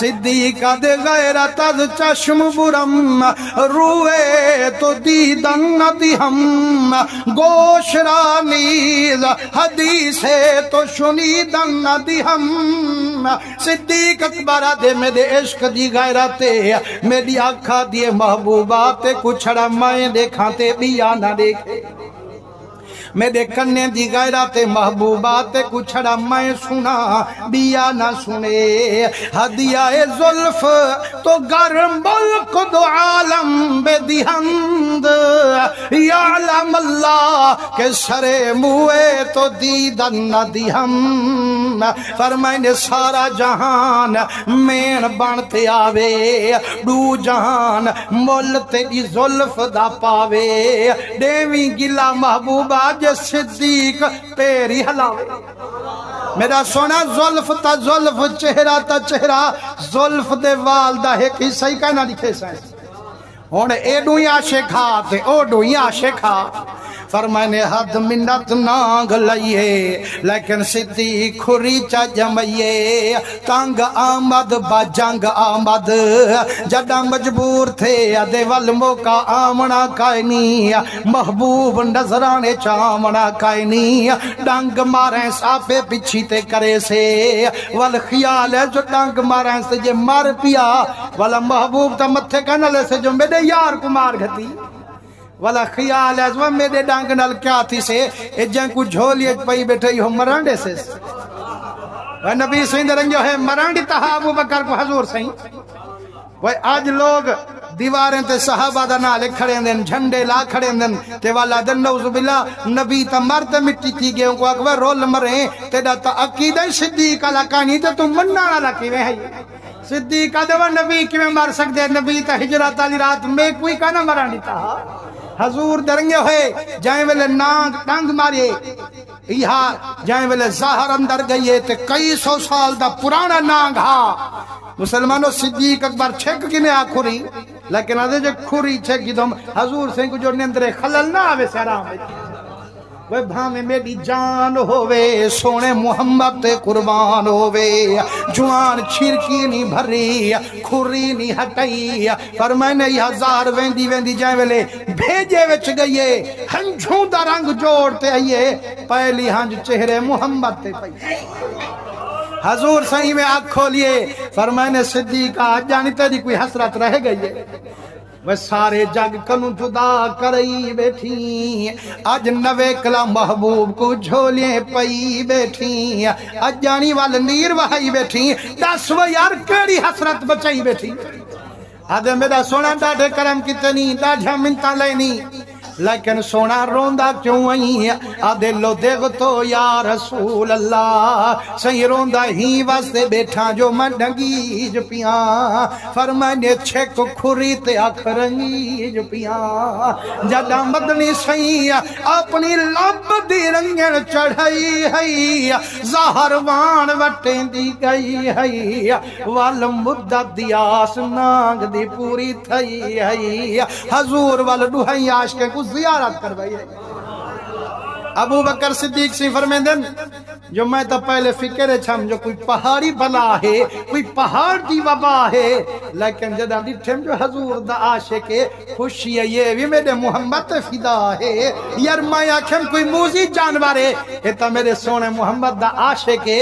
صدیق دے غیرت از چشم برم روئے تو دیدن ندی ہم گوش را نیز حدیث ہے تو شنیدن ندی ہم صدیق اکبر دے میرے عشق دی غیرت میری آنکھا دیے محبوبات کچھڑا میں دیکھاتے بھی آنا دیکھے میرے کنے دی غیرت محبوبات کچھڑا میں سنا بیا نہ سنے ہدیہ زلف تو گرم ملک دو عالم بے دیہند یعلم اللہ کہ سرے موئے تو دیدن نہ دیہم فرمائنے سارا جہان مین بانتے آوے دو جہان مول تیری زلف دا پاوے دیوی گلا محبوبہ صدیق پیری ہلاوے میرا سونا زلف تا زلف چہرہ تا چہرہ زلف دے والدہ ہے کہ صحیح کہنا لکھے سائیں ہونے ایڈو ہی عاشق ہاتھ اوڈو ہی عاشق ہاتھ فرمائنے حد منت نانگ لئیے لیکن صدیق کھریچا جمعیے تانگ آمد بجنگ آمد جدہ مجبور تھے ادے والموکا آمنا کائنی محبوب نظرانے چامنا کائنی ڈنگ ماریں ساپے پچھی تے کرے سے والخیال ہے جو ڈنگ ماریں سے جے مار پیا والا محبوب تا متھے کنلے سے جو میرے یار کو مار گھتی والا خیال ہے وہ میرے ڈانگ نال کیا تھی سے جن کو جھولی پئی بیٹھے ہو مرانڈے سے وہ نبی سیند رنگیو ہے مرانڈی تہا ابو بکر کو حضور سہیں وہ آج لوگ دیواریں تے صحابہ دا نالے کھڑے اندن جھنڈے لا کھڑے اندن تے والا دن نوز باللہ نبی تا مرد مٹی تھی گئے ان کو اکبر رول مریں تے دا تا عقیدہ صدیق لکانی تے تم منانا لکیوے ہیں صدیق دوا نبی کی میں مر سکتے نبی تا ہجرات علی رات میں کوئی کانا مرانی تہا حضور درنگے ہوئے جائیں ویلے نانگ ٹانگ مارے یہاں جائیں ویلے ظاہر اندر گئیے تے کئی سو سال دا پرانا نانگ ہاں مسلمانوں صدیق اکبر چھک کی میں آکھوری لیکن آدھے جو کھوری چھک کی تم حضور سے کو جو نندرے خلل نہ آوے سیرام وہ بھامے میری جان ہووے سونے محمد تے قربان ہووے جوان چھرکی نہیں بھری کھوری نہیں ہٹائی فرمائنے یہ ہزار ویندی ویندی جائیں ویلے بھیجے وچ گئیے ہنجھوں دا رنگ جوڑتے آئیے پہلی ہنج چہرے محمد تے پئی حضور صحیح میں آنکھ کھولیے فرمائنے صدیقہ جانی تیری کوئی حسرت رہ گئی ہے وہ سارے جگ کنو جدا کرئی بیٹھی اج نوے کلا محبوب کو جھولیں پئی بیٹھی اج جانی وال نیر وہائی بیٹھی دس وہ یار کیڑی حسرت بچائی بیٹھی آدھے میرا سونا ڈاڑھے کرم کتنی ڈاڑھا منتا لینی لیکن سونا روندہ کیوں آئی آدھے لو دیکھ تو یا رسول اللہ صحیح روندہ ہی واسطے بیٹھا جو من ڈنگی جو پیاں فرمائنے چھک کھوری تے آکھرنگی جو پیاں جدہ مدنی صحیح اپنی لب دی رنگن چڑھائی ہے ظاہر وان وٹیں دی گئی ہے وال مدد دی آس نانگ دی پوری تھئی ہے حضور وال ڈوہائی عاشق کو زیارت کر بھائی ہے ابو بکر صدیق سی فرمیندن جو میں تا پہلے فکر چھم جو کوئی پہاڑی بلا ہے کوئی پہاڑ دی وبا ہے لیکن جدہ ڈٹھم جو حضور دا عاشق خوشی ہے یہ بھی میرے محمد فدا ہے یار میں آکھم کوئی موزی جانور ہے یہ تا میرے سونے محمد دا عاشق ہے